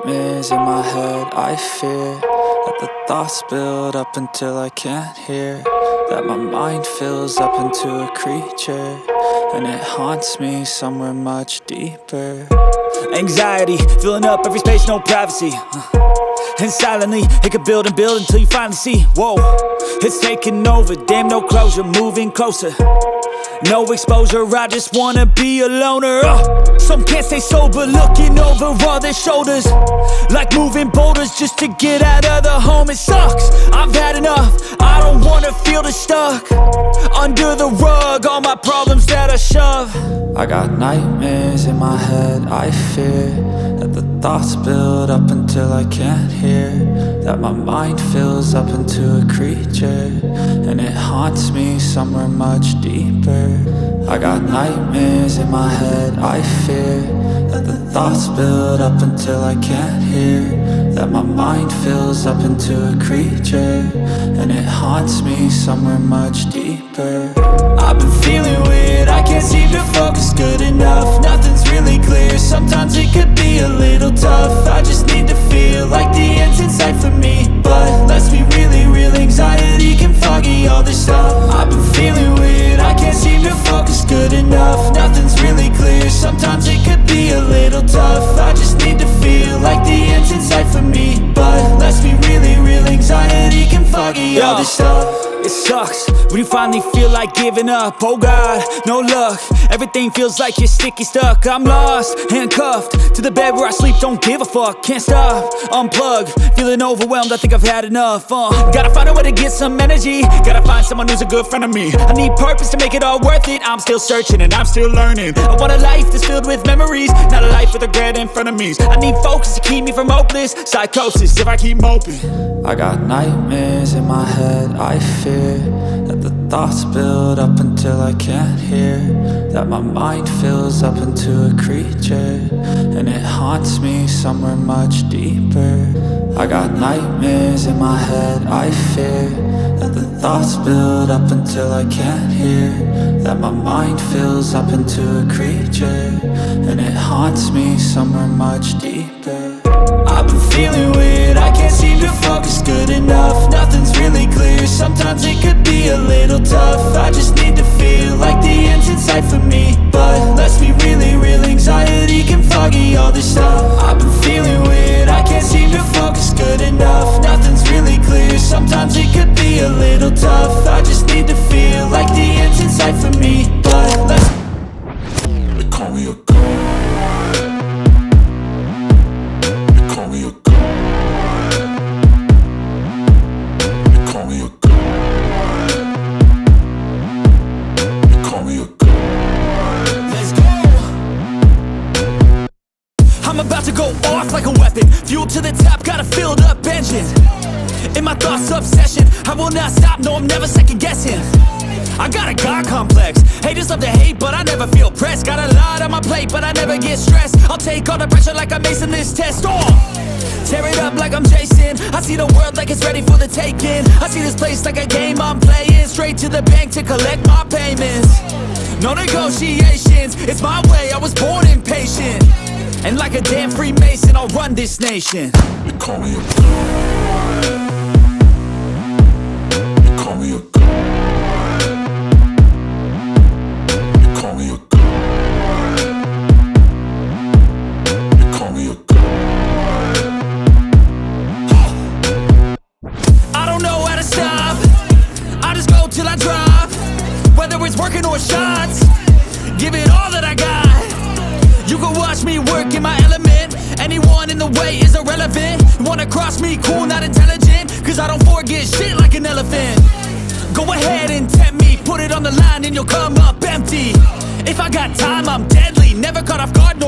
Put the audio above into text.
nightmares in my head. I fear that the thoughts build up until I can't hear, that my mind fills up into a creature, and it haunts me somewhere much deeper. Anxiety, filling up every space, no privacy. And silently, it could build and build until you finally see, whoa, it's taking over, damn, no closure, moving closer. No exposure, I just wanna be a loner. Some can't stay sober, looking over all their shoulders, like moving boulders just to get out of the home. It sucks, I've had enough, I don't wanna feel the stuck under the rug, all my problems that I shove. I got nightmares in my head. I fear that the thoughts build up until I can't hear, that my mind fills up into a creature, and it haunts me somewhere much deeper. I got nightmares in my head. I fear that the thoughts build up until I can't hear, that my mind fills up into a creature, and it haunts me somewhere much deeper. I've been feeling weird, I can't seem to focus good enough. Nothing's really clear, sometimes it could be a little tough. I just need to feel like the end's in sight for me, but let's be really real, anxiety can foggy all this stuff. I've been feeling weird, I can't seem to focus good enough. Nothing's really clear, sometimes it could be a little tough. I just need to feel like the end's in sight for me, but let's be really real, anxiety can foggy all this stuff. It sucks when you finally feel like giving up. Oh God, no luck, everything feels like you're sticky stuck. I'm lost, handcuffed to the bed where I sleep, don't give a fuck. Can't stop, unplug, feeling overwhelmed, I think I've had enough. Gotta find a way to get some energy, gotta find someone who's a good friend of me. I need purpose to make it all worth it, I'm still searching and I'm still learning. I want a life that's filled with memories, not a life with regret and frenemies. I need focus to keep me from hopeless psychosis if I keep moping. I got nightmares in my head. I fear that the thoughts build up until I can't hear, that my mind fills up into a creature, and it haunts me somewhere much deeper. I got nightmares in my head. I fear that the thoughts build up until I can't hear, that my mind fills up into a creature, and it haunts me somewhere much deeper. I've been feeling weird, I can't seem to focus good enough. Nothing's really clear, sometimes it could be a little tough. I just need to feel like the end's in sight for me, but let's be really real, anxiety can foggy all this stuff. I've been feeling weird, I can't seem to focus good enough. Nothing's really clear, sometimes it could be a little tough. I just need to feel like the end's in sight for me, but let's... They call me a god. They call me a god. They call me a god. They call me a god. Let's go! I'm about to go off like a weapon, fuel to the top, got a filled up engine. In my thoughts, obsession, I will not stop, no, I'm never second guessing. I got a God complex, haters love to hate, but I never feel pressed. Got a lot on my plate, but I never get stressed. I'll take all the pressure like I'm acing this test. Tear it up like I'm Jason, I see the world like it's ready for the taking. I see this place like a game I'm playing, straight to the bank to collect my payments. No negotiations, it's my way, I was born impatient, and like a damn Freemason, I'll run this nation. They call me a god. They call me a god. They call me a god. They call me a god. I don't know how to stop, I just go till I drop. Whether it's working or shots, give it all that I got. You can watch me work in my element, anyone in the way is irrelevant. You wanna cross me, cool, not intelligent, cause I don't forget shit like an elephant. Go ahead and tempt me, put it on the line and you'll come up empty. If I got time, I'm deadly, never caught off guard, no, I'm